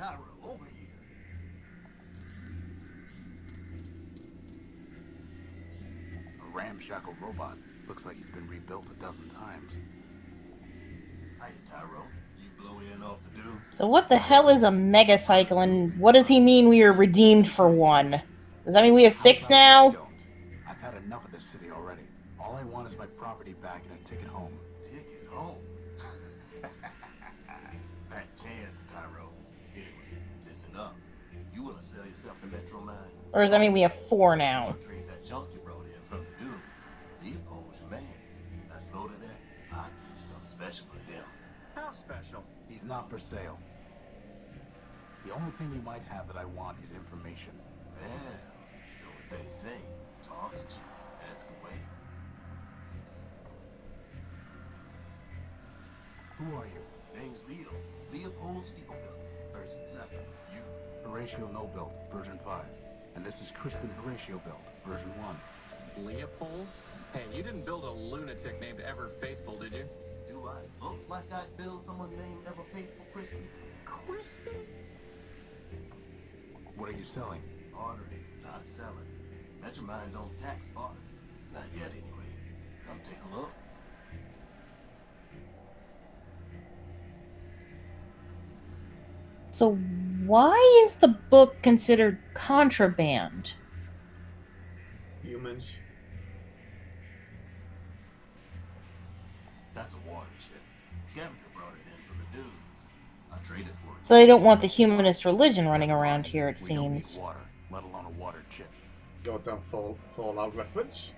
Tyra, over here. A ramshackle robot. Looks like he's been rebuilt a dozen times. Hey, Tyro, you blow in off the dunes? So what the hell is a megacycle, and what does he mean we are redeemed for one? Does that mean we have 6 now? Don't. I've had enough of this city already. All I want is my property back and a ticket home. Ticket home? Fat chance, Tyro. Anyway, listen up. You wanna sell yourself to Metropol? Or does that mean we have 4 now? Trade that junk you brought in from the dunes. Leopold's man. That floater there, I'll give you something special for him. How special? He's not for sale. The only thing you might have that I want is information. Well, you know what they say. Talk is cheap. Ask away. Who are you? Name's Leo. Leopold Steeplebuilt. Version 7. You? Horatio No-Built, version 5. And this is Crispin Horatio Built, version 1. Leopold? Hey, you didn't build a lunatic named Ever Faithful, did you? Do I look like I'd build someone named Ever Faithful Crispy? Crispy? What are you selling? Bartering, not selling. Metromine don't tax bartering. Not yet, anyway. Come take a look. So why is the book considered contraband? Humans. That's a water chip. Scavenger brought it in from the dunes. I traded for it. So they don't want the humanist religion running around here, it We don't seems. need water, let alone a water chip. Goddamn Fallout reference.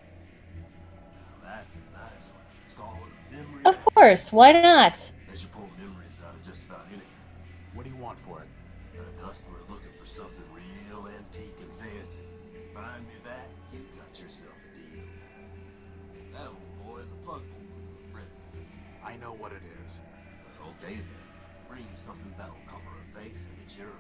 Now that's a nice one. It's called a memory. Of course, why not? They should pull memories out of just about anything. What do you want for it? Got a customer looking for something real antique and fancy. Find me that, you got yourself a deal. That old boy is a plug board or a breadboard. I know what it is. Okay then. Bring you something that'll cover her face and it's yours.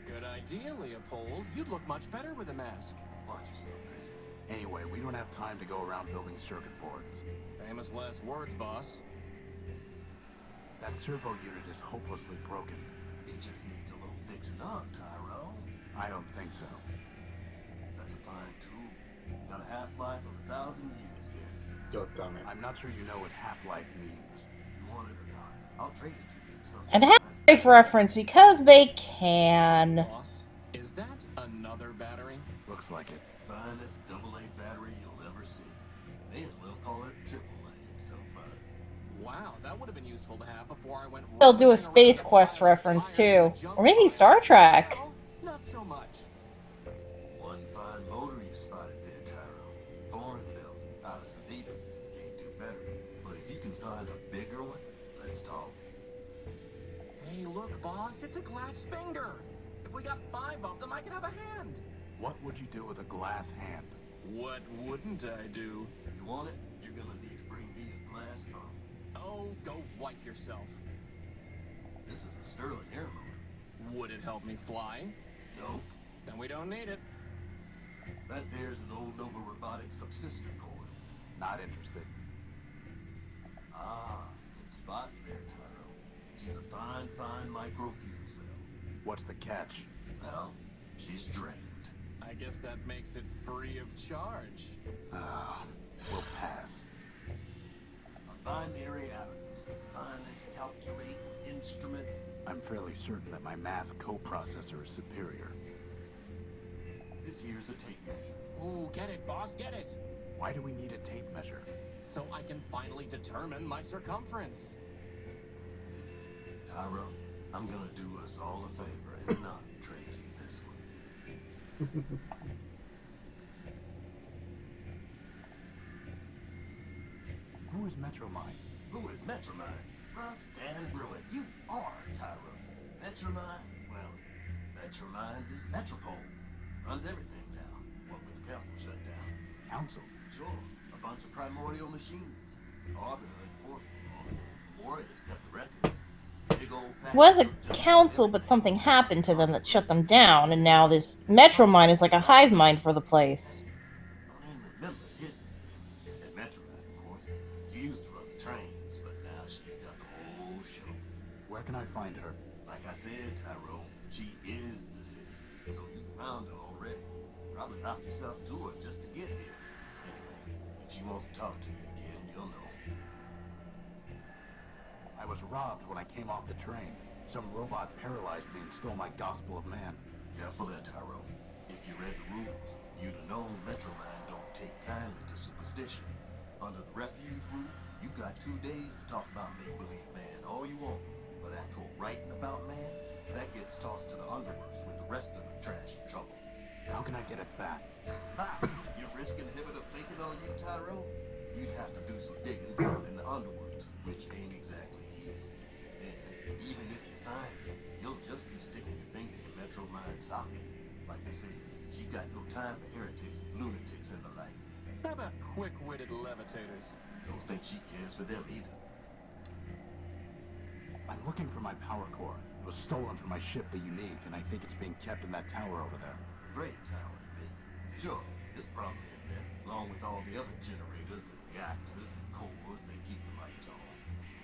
Good idea, Leopold. You'd look much better with a mask. Watch yourself, Chris. Anyway, we don't have time to go around building circuit boards. Famous last words, boss. That servo unit is hopelessly broken. It just needs a little fixing up, Tyro. I don't think so. That's a fine tool. Got a half-life of 1,000 years guaranteed. God damn it. I'm not sure you know what half-life means. You want it or not, I'll trade it to you for something. And half-life reference because they can. Boss, is that another battery? Looks like it. Finest AA battery you'll ever see. May as well call it AAA. It's so fine. Wow, that would have been useful to have before I went. They'll do a Space Quest reference too. Or maybe Star Trek. Well, not so much. One fine motor you spotted there, Tyro. Foreign built, out of Savitas. Can't do better. But if you can find a bigger one, let's talk. Hey, look, boss, it's a glass finger. If we got 5 of them, I could have a hand. What would you do with a glass hand? What wouldn't I do? You want it? You're gonna need to bring me a glass thumb. Oh, go wipe yourself. This is a Sterling air motor. Would it help me fly? Nope. Then we don't need it. That there's an old Nova Robotics subsystem coil. Not interested. Ah, good spot there, Tyro. She's a fine micro fuel cell. What's the catch? Well, she's drained. I guess that makes it free of charge. We'll pass. A binary abacus. Finest calculating instrument. I'm fairly certain that my math coprocessor is superior. This here's a tape measure. Ooh, get it, boss, get it. Why do we need a tape measure? So I can finally determine my circumference. Tyro, I'm gonna do us all a favor and not trade you this one. Who is Metromine? Who is Metromine? Russ Dan Bruin, you are Tyro. Metromine? Well, Metromine is Metropol. Runs everything now. What with the council shut down? Council? Sure, a bunch of primordial machines. Arbiter enforced the law. The Warriors kept the records. Big old fat Was a council, but something happened to them that shut them down, and now this Metromine is like a hive mind for the place. Don't even remember his name. And Metromine, of course. She used to run the trains, but now she's got the whole show. Where can I find her? Like I said, Tyro, She is the city, so you found her already. Probably knocked yourself to her just to get here. Anyway, if she wants to talk to you again, you'll know. I was robbed when I came off the train. Some robot paralyzed me and stole my Gospel of Man. Careful there, Tyro. If you read the rules, you'd have known Metromine don't take kindly to superstition. Under the refuge rule, you got 2 days to talk about make-believe man all you want. But actual writing about man, that gets tossed to the underworks with the rest of the trash and trouble. How can I get it back? Ha! You're risking inhibitor flaking on you, Tyro? You'd have to do some digging down in the underworks, which ain't exactly easy. And even if you find her, you'll just be sticking your finger in Metromine's socket. Like I said, she got no time for heretics, lunatics, and the like. How about quick-witted levitators? Don't think she cares for them either. I'm looking for my power core. It was stolen from my ship, the Unique, and I think it's being kept in that tower over there. Great tower, you mean? Sure, it's probably in there, along with all the other generators and reactors and cores that keep the lights on.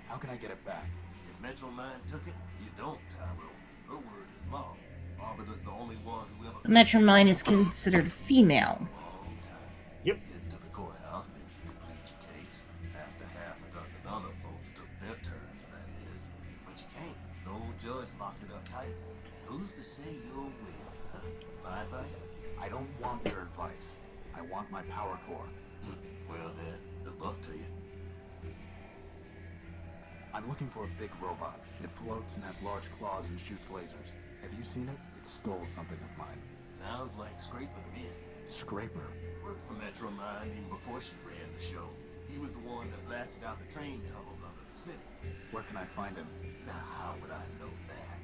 How can I get it back? If Metromine took it, you don't, Tyro. Her word is law. Arbiter's the only one who ever... Metromine is considered female. Long time. Yep. Getting to the courthouse, maybe you complete your case. After half a dozen other folks took their turns, that is. But you can't. No judge locked it up tight. And who's to say you'll win, huh? My advice? I don't want your advice. I want my power core. Well then, good luck to you. I'm looking for a big robot. It floats and has large claws and shoots lasers. Have you seen it? It stole something of mine. Sounds like Scraper to me. Scraper. Worked for Metromine even before she ran the show. He was the one that blasted out the train tunnels under the city. Where can I find him? Now, how would I know that?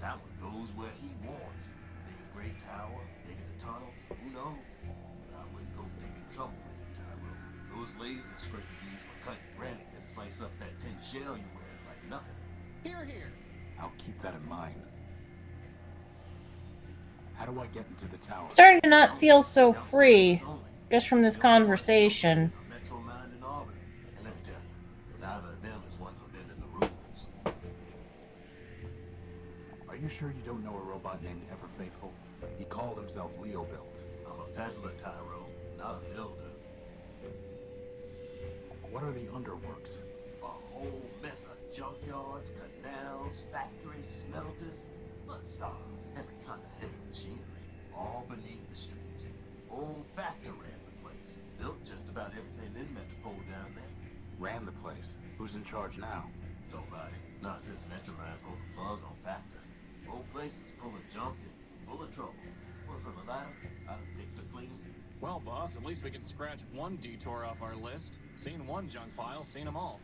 That one goes where he wants. Maybe the Great Tower, maybe the tunnels, who knows? But I wouldn't go digging trouble with it, Tyro. Those lasers Scraper used for cutting granite can slice up that tin shell you're wearing like nothing. Here, here. I'll keep that in mind. How do I get into the tower? Starting to not feel so free just from this conversation. Metromine and Arbiter. And let me tell you, neither of them is one for bending the rules. Are you sure you don't know a robot named Ever Faithful? He called himself Leo Built. I'm a peddler, Tyro, not a builder. What are the underworks? A whole mess of junkyards, canals, factories, smelters, facade, every kind of heavy machinery, all beneath the streets. Old Factor ran the place, built just about everything in Metropol down there. Ran the place. Who's in charge now? Nobody, not since Metromine pulled the plug on Factor. Old place is full of junk and full of trouble. Or for the latter, I'd have picked a clean. Well, boss, at least we can scratch one detour off our list. Seen one junk pile, seen them all.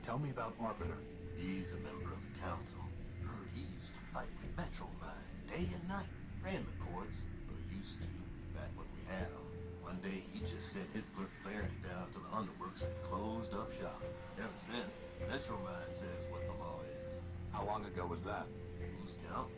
Tell me about Arbiter. He's a member of the council. Heard he used to fight with Metromine day and night. Ran the courts, or used to, back when we had him. One day he just sent his clerk Clarity down to the underworks and closed up shop. Ever since, Metromine says what the law is. How long ago was that? Who's counting?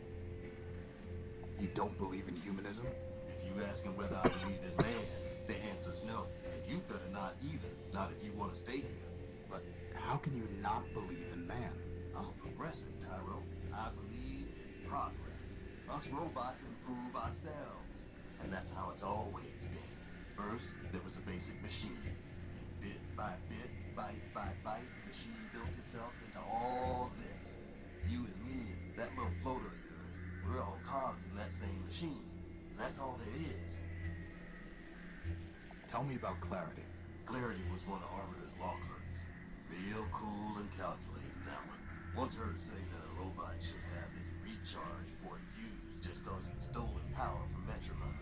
You don't believe in humanism? If you asking whether I believe in man, the answer's no. And you better not either. Not if you want to stay here. But how can you not believe in man? I'm a progressive, Tyro. I believe in progress. Us robots improve ourselves. And that's how it's always been. First, there was a basic machine. And bit by bit, bite by bite, the machine built itself into all this. You and me and that little floater of yours, we're all cogs in that same machine. And that's all there is. Tell me about Clarity. Clarity was one of Arbiter's law clerks. Real cool and calculating, that one. Once heard say that a robot should have his recharge port fused just cause he'd stolen power from Metromine.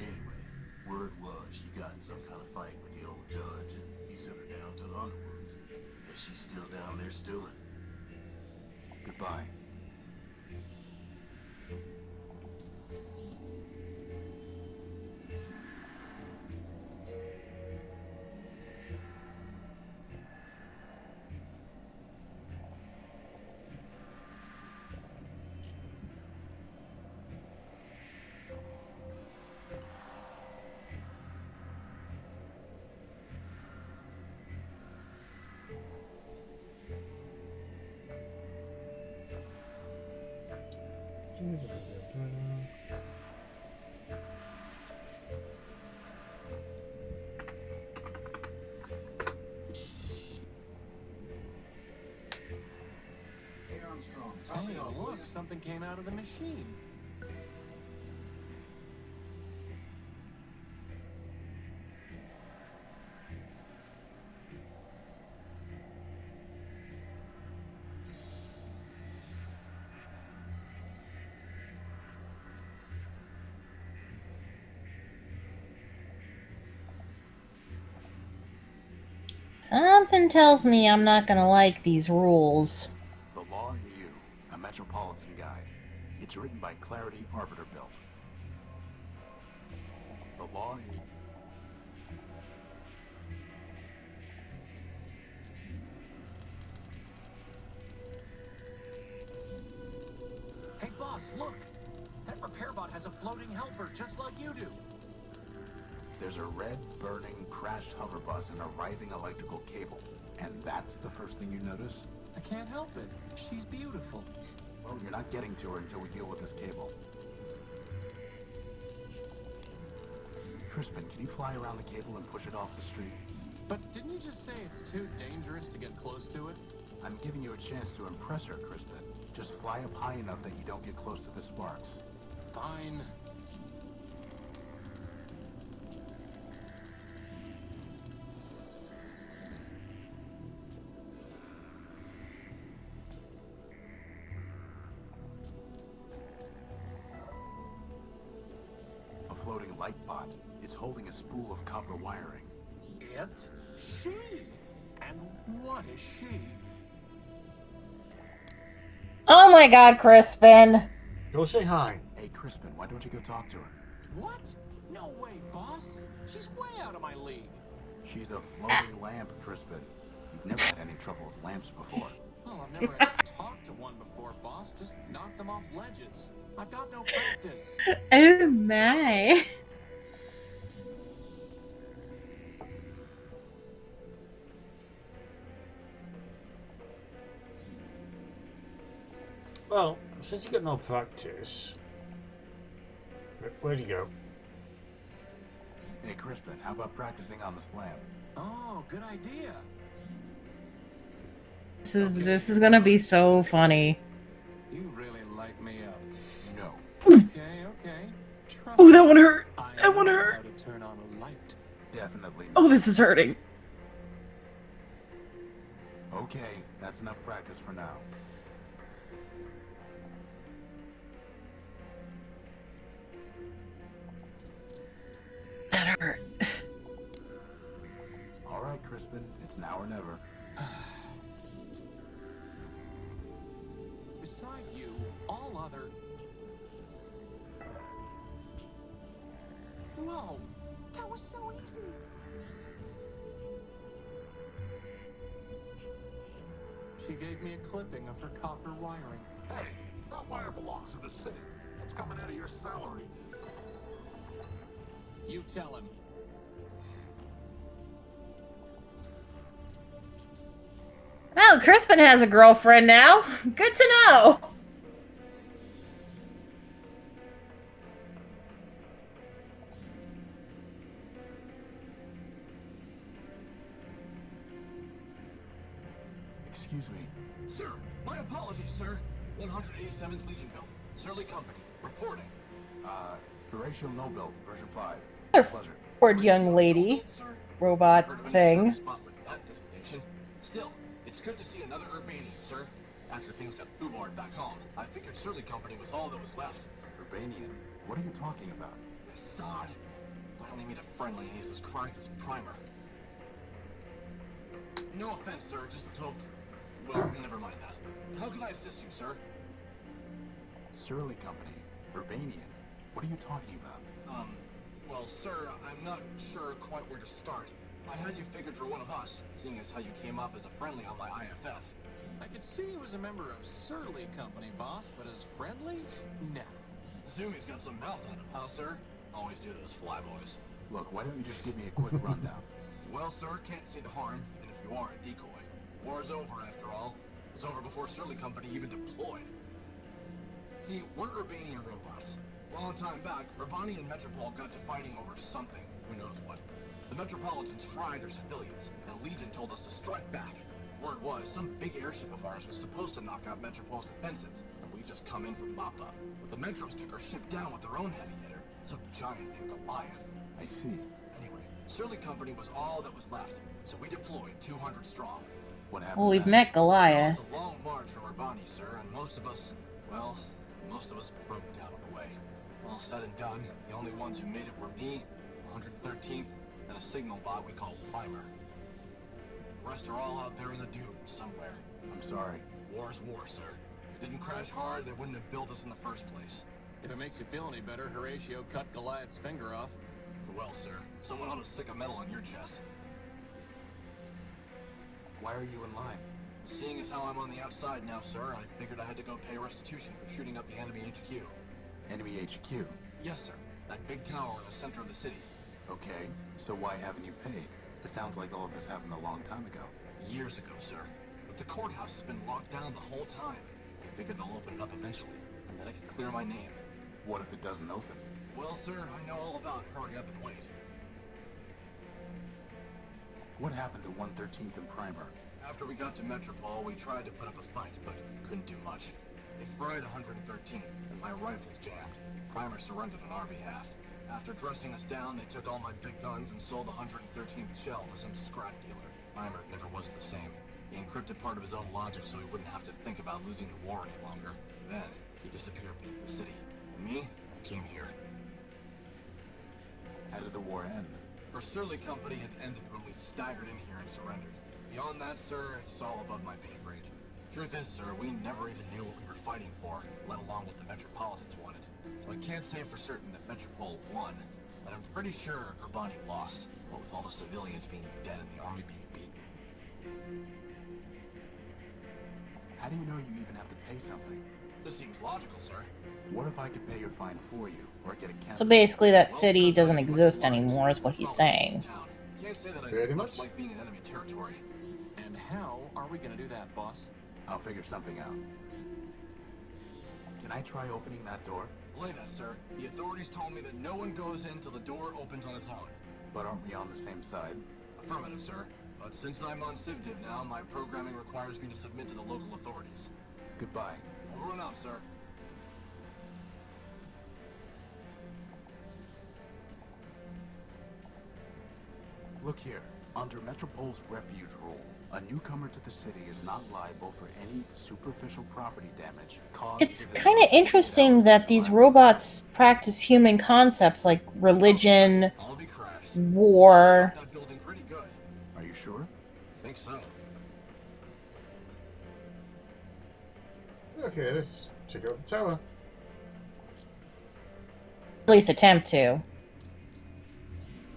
Anyway, word was she got in some kind of fight with the old judge and he sent her down to the underworks. Guess she's still down there stewing. Goodbye. Hey, look, something came out of the machine. Something tells me I'm not gonna like these rules. The Law and You, a Metropolitan Guide. It's written by Clarity Arbiter Built. The Law and You. Hey, boss, look! That repair bot has a floating helper just like you do. There's a red, burning, crashed hover bus and a writhing electrical cable. And that's the first thing you notice? I can't help it. She's beautiful. Well, you're not getting to her until we deal with this cable. Crispin, can you fly around the cable and push it off the street? But didn't you just say it's too dangerous to get close to it? I'm giving you a chance to impress her, Crispin. Just fly up high enough that you don't get close to the sparks. Fine. A floating light bot. It's holding a spool of copper wiring. It's she. And what is she? Oh my god, Crispin! Go say hi. Hey, Crispin, why don't you go talk to her? What? No way, boss. She's way out of my league. She's a floating lamp, Crispin. You've never had any trouble with lamps before. Well, I've never had to talk to one before, boss. Just knock them off ledges. I've got no practice. Oh my. Well, since you got no practice, where'd you go? Hey, Crispin, how about practicing on this lamp? Oh, good idea. This is gonna be so funny. You really light me up. No. Okay. Trust Oh, that me. one hurt. I That one know hurt. how to turn on a light. Definitely not. Oh, this is hurting. Okay, that's enough practice for now. That hurt. All right, Crispin, it's now or never. Beside you, all other... Whoa! That was so easy! She gave me a clipping of her copper wiring. Hey, that wire belongs to the city. It's coming out of your salary. You tell him. Oh, Crispin has a girlfriend now. Good to know. Excuse me. Sir, my apologies, sir. 187th Legion built. Surly Company. Reporting. Horatio Nobel, version 5. Another Pleasure. Forward young lady. Sir, Robot heard of any thing. service bot with that designation. Still, it's good to see another Urbanian, sir. After things got foobarred back home, I figured Surly Company was all that was left. Urbanian? What are you talking about? Assad. Finally made a friendly and he's as cracked as Primer. No offense, sir, just hoped... Well, never mind that. How can I assist you, sir? Surly Company. Urbanian. What are you talking about? Well, sir, I'm not sure quite where to start. I had you figured for one of us, seeing as how you came up as a friendly on my IFF. I could see you as a member of Surly Company, boss, but as friendly? No. Zumi's got some mouth on him, huh, sir? Always do those flyboys. Look, why don't you just give me a quick rundown? Well, sir, can't see the harm, even if you are a decoy. War's over, after all. It was over before Surly Company even deployed. See, we're Urbanian robots. Long time back, Urbani and Metropol got to fighting over something. Who knows what. The Metropolitans fried their civilians, and Legion told us to strike back. Word was, some big airship of ours was supposed to knock out Metropol's defenses, and we just come in for mop-up. But the Metros took our ship down with their own heavy hitter, some giant named Goliath. I see. Anyway, Surly Company was all that was left, so we deployed 200 strong. What happened? Well, we've then? met It Goliath. was a long march from Urbani, sir, and most of us broke down on the way. All said and done, the only ones who made it were me, 113th, and a signal bot we call Primer. The rest are all out there in the dunes somewhere. I'm sorry. War's war, sir. If it didn't crash hard, they wouldn't have built us in the first place. If it makes you feel any better, Horatio cut Goliath's finger off. Well, sir, someone ought to stick a medal on your chest. Why are you in line? Seeing as how I'm on the outside now, sir, I figured I had to go pay restitution for shooting up the enemy HQ. Enemy HQ. Yes, sir. That big tower in the center of the city. Okay, so why haven't you paid? It sounds like all of this happened a long time ago. Years ago, sir. But the courthouse has been locked down the whole time. I figured they'll open it up eventually, and then I can clear my name. What if it doesn't open? Well, sir, I know all about hurry up and wait. What happened to 113th and Primer? After we got to Metropol, we tried to put up a fight, but couldn't do much. They fried 113th, and my rifles jammed. Primer surrendered on our behalf. After dressing us down, they took all my big guns and sold the 113th shell to some scrap dealer. Primer never was the same. He encrypted part of his own logic so he wouldn't have to think about losing the war any longer. Then, he disappeared beneath the city. And me, I came here. How did the war end? For Surly Company, it ended when we staggered in here and surrendered. Beyond that, sir, it's all above my pay grade. Truth is, sir, we never even knew what we were fighting for, let alone what the Metropolitans wanted. So I can't say for certain that Metropol won, but I'm pretty sure Urbani lost, what with all the civilians being dead and the army being beaten. How do you know you even have to pay something? This seems logical, sir. What if I could pay your fine for you, or get it So canceled? basically, that Well, city sir, doesn't pretty much exist was. anymore, is what he's Oh, saying. town. Can't say that I Pretty much much. like being in enemy territory. And how are we gonna do that, boss? I'll figure something out. Can I try opening that door? Belay that, sir. The authorities told me that no one goes in till the door opens on its own. But aren't we on the same side? Affirmative, sir. But since I'm on CivDiv now, my programming requires me to submit to the local authorities. Goodbye. Over and out, sir. Look here. Under Metropol's refuge rule, a newcomer to the city is not liable for any superficial property damage caused. It's within kind of 15 interesting hours that of these arrival. robots practice human concepts like religion, I'll be crashed. war. That building pretty good. Are you sure? Think so. Okay, let's check out the tower. At least attempt to.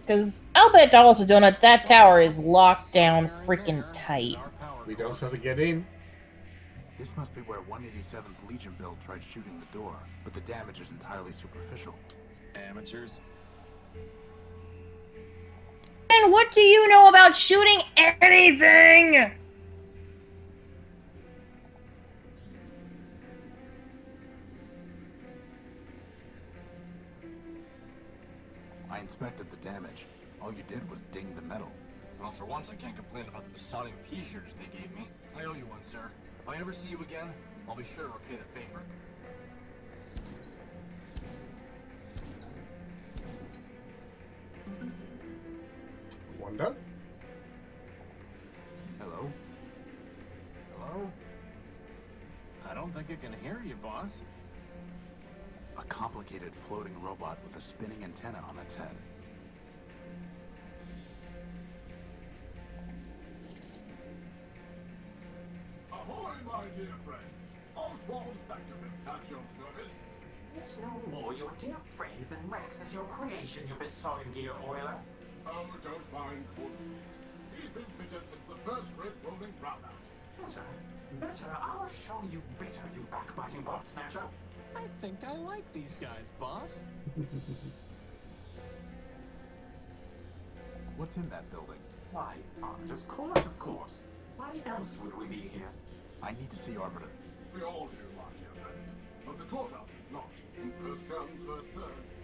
Because I'll bet dollars to donut that tower is locked down freaking tight. We don't have to get in. This must be where 187th Legion build tried shooting the door, but the damage is entirely superficial. Amateurs. And what do you know about shooting anything? I inspected the damage. All you did was ding the metal. Well, for once, I can't complain about the besotting pea shooters they gave me. I owe you one, sir. If I ever see you again, I'll be sure to repay the favor. Wonder. Hello? Hello? I don't think it can hear you, boss. A complicated floating robot with a spinning antenna on its head. Ahoy, my dear friend. Oswald Factorbuilt at your service. It's no more your dear friend than Rex as your creation, you besotted gear oiler. Oh, don't mind Cornelius. He's been bitter since the first great rolling brownout. Better, I'll show you bitter, you backbiting bot snatcher. I think I like these guys, boss. What's in that building? Why, Arbiter's court, of course. Why else would we be here? I need to see Arbiter. We all do, my dear friend. But the courthouse is locked, and first come, first served.